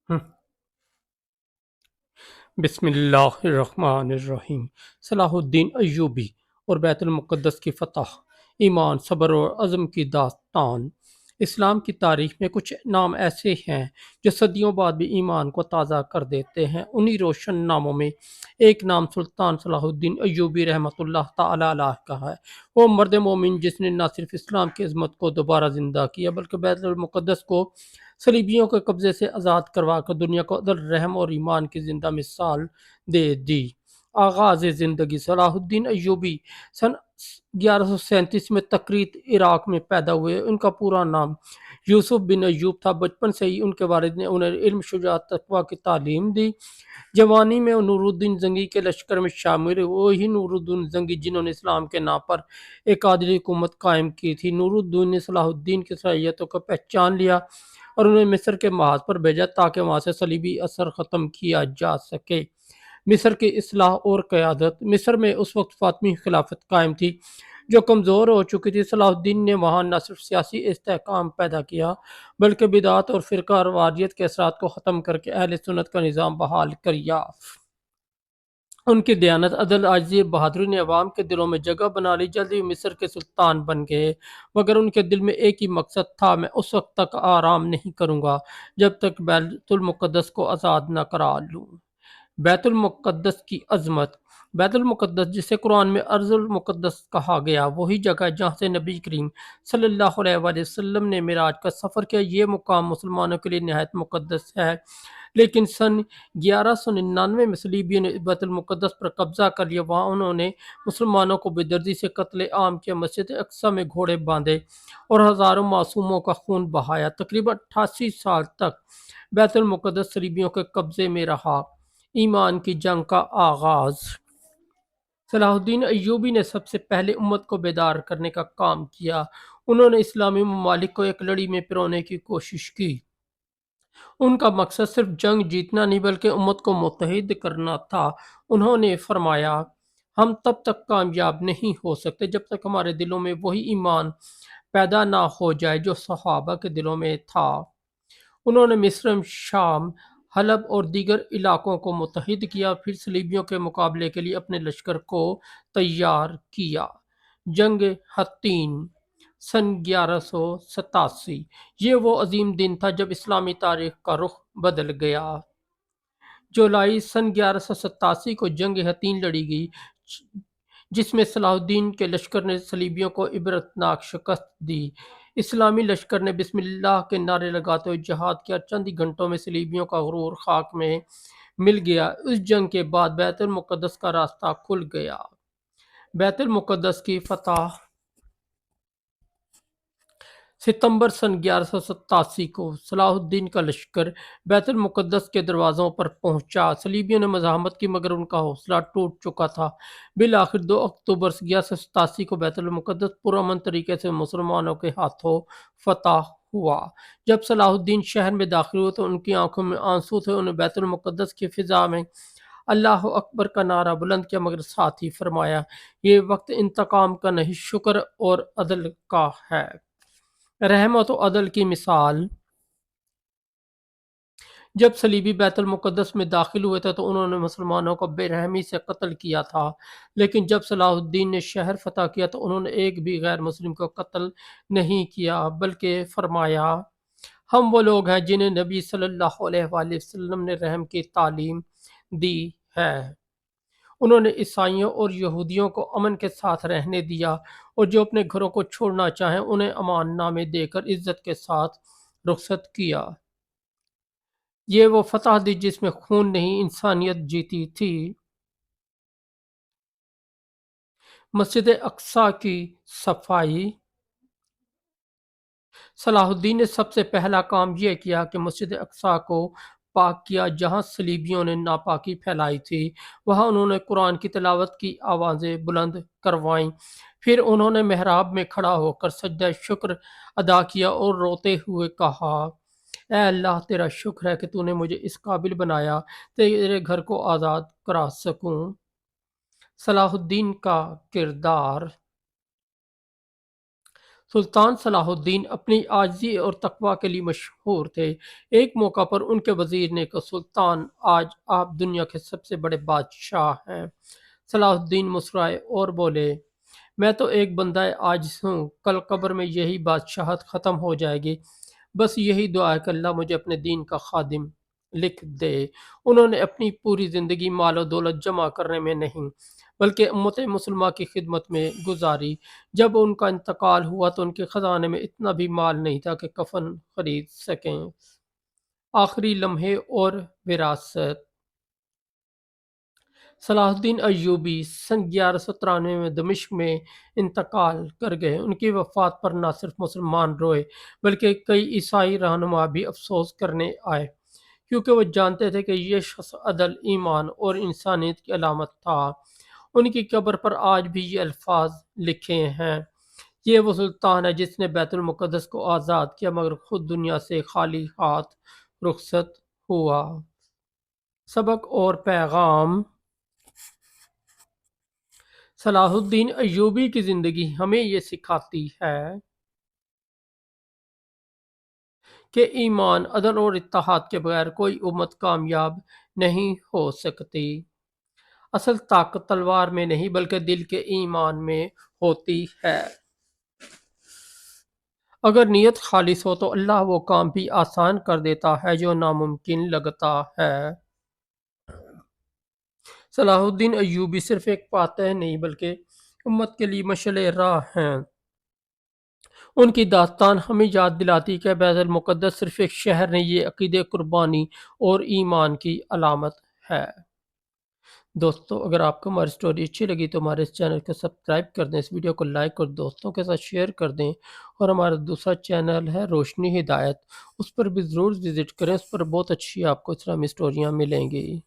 ہم، بسم اللہ الرحمن الرحیم۔ صلاح الدین ایوبی اور بیت المقدس کی فتح، ایمان، صبر اور عزم کی داستان۔ اسلام کی تاریخ میں کچھ نام ایسے ہیں جو صدیوں بعد بھی ایمان کو تازہ کر دیتے ہیں۔ انہی روشن ناموں میں ایک نام سلطان صلاح الدین ایوبی رحمۃ اللہ تعالی علیہ کا ہے۔ وہ مرد مومن جس نے نہ صرف اسلام کی عظمت کو دوبارہ زندہ کیا بلکہ بیت المقدس کو صلیبیوں کے قبضے سے آزاد کروا کر دنیا کو عدل، رحم اور ایمان کی زندہ مثال دے دی۔ آغاز زندگی: صلاح الدین ایوبی سن 1137 میں تکریت، عراق میں پیدا ہوئے۔ ان کا پورا نام یوسف بن ایوب تھا۔ بچپن سے ہی ان کے والد نے انہیں علم، شجاعت، تقویٰ کی تعلیم دی۔ جوانی میں نور الدین زنگی کے لشکر میں شامل ہوئے۔ وہی نور الدین زنگی جنہوں نے اسلام کے نام پر ایک عادلی حکومت قائم کی تھی۔ نور الدین نے صلاح الدین کی صلاحیتوں کو پہچان لیا اور انہیں مصر کے محاذ پر بھیجا تاکہ وہاں سے صلیبی اثر ختم کیا جا سکے۔ مصر کی اصلاح اور قیادت: مصر میں اس وقت فاطمی خلافت قائم تھی جو کمزور ہو چکی تھی۔ صلاح الدین نے وہاں نہ صرف سیاسی استحکام پیدا کیا بلکہ بدعت اور فرقہ واریت کے اثرات کو ختم کر کے اہل سنت کا نظام بحال کیا۔ ان کی دیانت، عدل، عاجزی، بہادری نے عوام کے دلوں میں جگہ بنا لی۔ جلدی مصر کے سلطان بن گئے، مگر ان کے دل میں ایک ہی مقصد تھا: میں اس وقت تک آرام نہیں کروں گا جب تک بیت المقدس کو آزاد نہ کرا لوں۔ بیت المقدس کی عظمت: بیت المقدس جسے قرآن میں ارض المقدس کہا گیا، وہی جگہ ہے جہاں سے نبی کریم صلی اللہ علیہ وآلہ وسلم نے معراج کا سفر کیا۔ یہ مقام مسلمانوں کے لیے نہایت مقدس ہے، لیکن سن 1199 میں صلیبیوں نے بیت المقدس پر قبضہ کر لیا۔ وہاں انہوں نے مسلمانوں کو بے دردی سے قتل عام کیا، مسجد اقصی میں گھوڑے باندھے اور ہزاروں معصوموں کا خون بہایا۔ تقریباً 88 سال تک بیت المقدس صلیبیوں کے قبضے میں رہا۔ ایمان کی جنگ کا آغاز: صلاح الدین ایوبی نے سب سے پہلے امت کو بیدار کرنے کا کام کیا۔ انہوں نے اسلامی ممالک کو ایک لڑی میں پرونے کی کوشش کی۔ ان کا مقصد صرف جنگ جیتنا نہیں بلکہ امت کو متحد کرنا تھا۔ انہوں نے فرمایا، ہم تب تک کامیاب نہیں ہو سکتے جب تک ہمارے دلوں میں وہی ایمان پیدا نہ ہو جائے جو صحابہ کے دلوں میں تھا۔ انہوں نے مصر، شام، حلب اور دیگر علاقوں کو متحد کیا، پھر صلیبیوں کے مقابلے کے لیے اپنے لشکر کو تیار کیا۔ جنگ حطین سن 1187، یہ وہ عظیم دن تھا جب اسلامی تاریخ کا رخ بدل گیا۔ جولائی سن 1187 کو جنگ حطین لڑی گئی، جس میں صلاح الدین کے لشکر نے صلیبیوں کو عبرتناک شکست دی۔ اسلامی لشکر نے بسم اللہ کے نعرے لگاتے ہوئے جہاد کیا۔ چند ہی گھنٹوں میں صلیبیوں کا غرور خاک میں مل گیا۔ اس جنگ کے بعد بیت المقدس کا راستہ کھل گیا۔ بیت المقدس کی فتح: ستمبر سن 1187 کو صلاح الدین کا لشکر بیت المقدس کے دروازوں پر پہنچا۔ صلیبیوں نے مزاحمت کی مگر ان کا حوصلہ ٹوٹ چکا تھا۔ بالآخر 2 اکتوبر 1187 کو بیت المقدس پرامن طریقے سے مسلمانوں کے ہاتھوں فتح ہوا۔ جب صلاح الدین شہر میں داخل ہوئے تو ان کی آنکھوں میں آنسو تھے۔ انہوں نے بیت المقدس کی فضا میں اللہ اکبر کا نعرہ بلند کیا مگر ساتھ ہی فرمایا، یہ وقت انتقام کا نہیں، شکر اور عدل کا ہے۔ رحمت و عدل کی مثال: جب صلیبی بیت المقدس میں داخل ہوئے تھے تو انہوں نے مسلمانوں کو بے رحمی سے قتل کیا تھا، لیکن جب صلاح الدین نے شہر فتح کیا تو انہوں نے ایک بھی غیر مسلم کو قتل نہیں کیا بلکہ فرمایا، ہم وہ لوگ ہیں جنہیں نبی صلی اللہ علیہ وآلہ وسلم نے رحم کی تعلیم دی ہے۔ انہوں نے عیسائیوں اور یہودیوں کو امن کے ساتھ رہنے دیا اور جو اپنے گھروں کو چھوڑنا چاہیں انہیں امان نامے دے کر عزت کے ساتھ رخصت کیا۔ یہ وہ فتح تھی جس میں خون نہیں انسانیت جیتی تھی۔ مسجد اقصی کی صفائی: صلاح الدین نے سب سے پہلا کام یہ کیا کہ مسجد اقصی کو پاک کیا جہاں صلیبیوں نے ناپاکی پھیلائی تھی۔ وہاں انہوں نے قرآن کی تلاوت کی آوازیں بلند کروائیں، پھر انہوں نے محراب میں کھڑا ہو کر سجدہ شکر ادا کیا اور روتے ہوئے کہا، اے اللہ، تیرا شکر ہے کہ تو نے مجھے اس قابل بنایا تیرے گھر کو آزاد کرا سکوں۔ صلاح الدین کا کردار: سلطان صلاح الدین اپنی عاجزی اور تقوی کے لیے مشہور تھے۔ ایک موقع پر ان کے وزیر نے کہا، سلطان، آج آپ دنیا کے سب سے بڑے بادشاہ ہیں۔ صلاح الدین مسکرائے اور بولے، میں تو ایک بندہ عاجز ہوں، کل قبر میں یہی بادشاہت ختم ہو جائے گی، بس یہی دعا ہے کہ اللہ مجھے اپنے دین کا خادم لکھ دے۔ انہوں نے اپنی پوری زندگی مال و دولت جمع کرنے میں نہیں بلکہ امت مسلمہ کی خدمت میں گزاری۔ جب ان کا انتقال ہوا تو ان کے خزانے میں اتنا بھی مال نہیں تھا کہ کفن خرید سکیں۔ آخری لمحے اور وراثت۔ صلاح الدین ایوبی سن 1193 میں دمشق میں انتقال کر گئے۔ ان کی وفات پر نہ صرف مسلمان روئے بلکہ کئی عیسائی رہنما بھی افسوس کرنے آئے، کیونکہ وہ جانتے تھے کہ یہ شخص عدل، ایمان اور انسانیت کی علامت تھا۔ ان کی قبر پر آج بھی یہ الفاظ لکھے ہیں، یہ وہ سلطان ہے جس نے بیت المقدس کو آزاد کیا مگر خود دنیا سے خالی ہاتھ رخصت ہوا۔ سبق اور پیغام۔ صلاح الدین ایوبی کی زندگی ہمیں یہ سکھاتی ہے کہ ایمان، عدل اور اتحاد کے بغیر کوئی امت کامیاب نہیں ہو سکتی۔ اصل طاقت تلوار میں نہیں بلکہ دل کے ایمان میں ہوتی ہے۔ اگر نیت خالص ہو تو اللہ وہ کام بھی آسان کر دیتا ہے جو ناممکن لگتا ہے۔ صلاح الدین ایوبی صرف ایک فاتح نہیں بلکہ امت کے لیے مشعل راہ ہیں۔ ان کی داستان ہمیں یاد دلاتی کہ بیت المقدس صرف ایک شہر نہیں، یہ عقیدے، قربانی اور ایمان کی علامت ہے۔ دوستو، اگر آپ کو ہماری سٹوری اچھی لگی تو ہمارے اس چینل کو سبسکرائب کر دیں، اس ویڈیو کو لائک اور دوستوں کے ساتھ شیئر کر دیں، اور ہمارا دوسرا چینل ہے روشنی ہدایت، اس پر بھی ضرور وزٹ کریں، اس پر بہت اچھی آپ کو اسلامی سٹوریاں ملیں گی۔